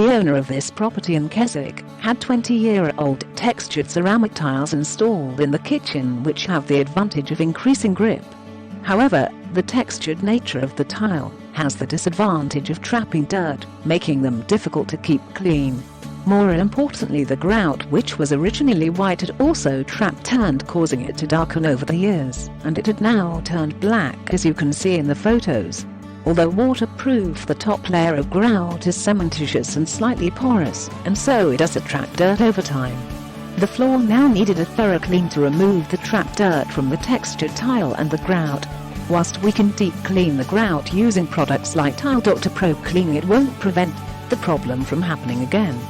The owner of this property in Keswick had 20-year-old textured ceramic tiles installed in the kitchen, which have the advantage of increasing grip. However, the textured nature of the tile has the disadvantage of trapping dirt, making them difficult to keep clean. More importantly, the grout, which was originally white, had also turned, causing it to darken over the years, and it had now turned black, as you can see in the photos. Although waterproof, the top layer of grout is cementitious and slightly porous, and so it does attract dirt over time. The floor now needed a thorough clean to remove the trapped dirt from the textured tile and the grout. Whilst we can deep clean the grout using products like Tile Doctor Pro Clean, it won't prevent the problem from happening again.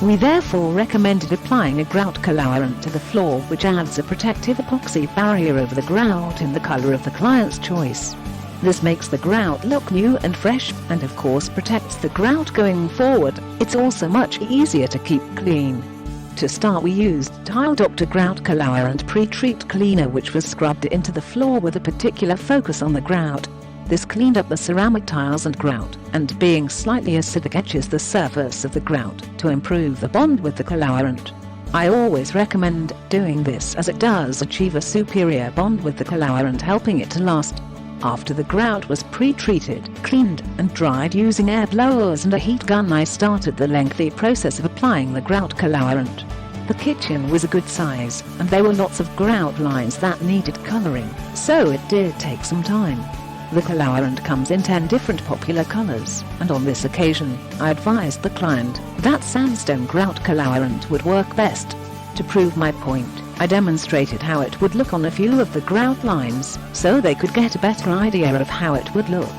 We therefore recommended applying a grout colourant to the floor, which adds a protective epoxy barrier over the grout in the colour of the client's choice. This makes the grout look new and fresh, and of course protects the grout going forward. It's also much easier to keep clean. To start, we used Tile Doctor Grout Colourant Pre-Treat Cleaner, which was scrubbed into the floor with a particular focus on the grout. This cleaned up the ceramic tiles and grout, and being slightly acidic, etches the surface of the grout to improve the bond with the colourant. I always recommend doing this, as it does achieve a superior bond with the colourant, helping it to last. After the grout was pre-treated, cleaned, and dried using air blowers and a heat gun, I started the lengthy process of applying the grout colourant. The kitchen was a good size, and there were lots of grout lines that needed colouring, so it did take some time. The colourant comes in 10 different popular colours, and on this occasion, I advised the client that sandstone grout colourant would work best. To prove my point, I demonstrated how it would look on a few of the grout lines, so they could get a better idea of how it would look.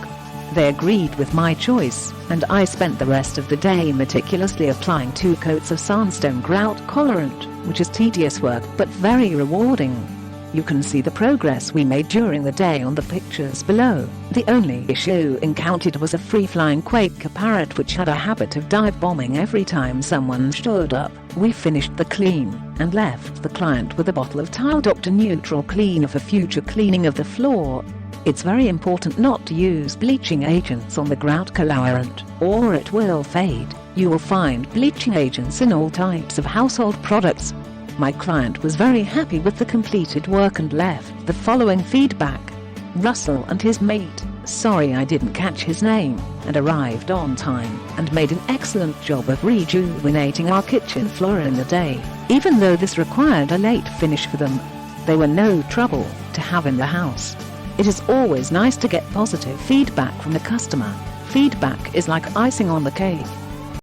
They agreed with my choice, and I spent the rest of the day meticulously applying 2 coats of sandstone grout colourant, which is tedious work but very rewarding. You can see the progress we made during the day on the pictures below. The only issue encountered was a free-flying Quaker parrot, which had a habit of dive bombing every time someone showed up. We finished the clean and left the client with a bottle of Tile Doctor Neutral Cleaner for future cleaning of the floor. It's very important not to use bleaching agents on the grout colourant, or it will fade. You will find bleaching agents in all types of household products. My client was very happy with the completed work and left the following feedback. Russell and his mate, sorry I didn't catch his name, and arrived on time and made an excellent job of rejuvenating our kitchen floor in the day. Even though this required a late finish for them, they were no trouble to have in the house. It is always nice to get positive feedback from the customer. Feedback is like icing on the cake.